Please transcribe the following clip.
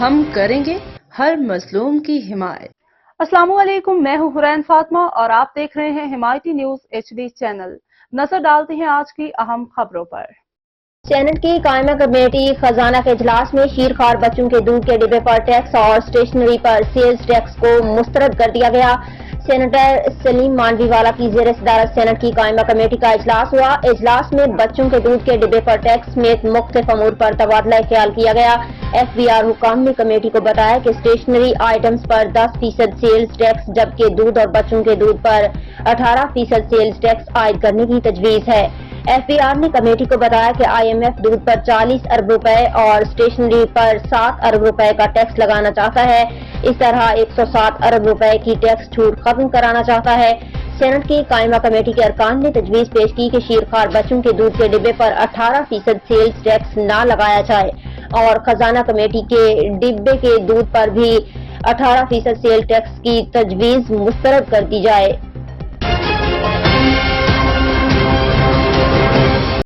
ہم کریں گے ہر مظلوم کی حمایت۔ السلام علیکم، میں ہوں حرین فاطمہ اور آپ دیکھ رہے ہیں حمایتی نیوز HD چینل۔ نظر ڈالتے ہیں آج کی اہم خبروں پر۔ سینٹ کی قائمہ کمیٹی خزانہ کے اجلاس میں شیرخوار بچوں کے دودھ کے ڈبے پر ٹیکس اور اسٹیشنری پر سیلز ٹیکس کو مسترد کر دیا گیا۔ سینیٹر سلیم مانڈی والا کی زیر صدارت سینٹ کی قائمہ کمیٹی کا اجلاس ہوا۔ اجلاس میں بچوں کے دودھ کے ڈبے پر ٹیکس سمیت مختلف امور پر تبادلہ خیال کیا گیا۔ FBR حکام نے کمیٹی کو بتایا کہ اسٹیشنری آئٹمز پر 10% سیلز ٹیکس جبکہ دودھ اور بچوں کے دودھ پر 18% سیلز ٹیکس عائد کرنے کی تجویز ہے۔ FBR نے کمیٹی کو بتایا کہ IMF دودھ پر 40 ارب روپے اور اسٹیشنری پر 7 ارب روپے کا ٹیکس لگانا چاہتا ہے۔ اس طرح 107 ارب روپے کی ٹیکس چھوٹ ختم کرانا چاہتا ہے۔ سینٹ کی قائمہ کمیٹی کے ارکان نے تجویز پیش کی کہ شیرخوار بچوں کے دودھ کے ڈبے پر 18% سیلز ٹیکس نہ لگایا جائے اور خزانہ کمیٹی کے ڈبے کے دودھ پر بھی 18% سیل ٹیکس کی تجویز مسترد کر دی جائے۔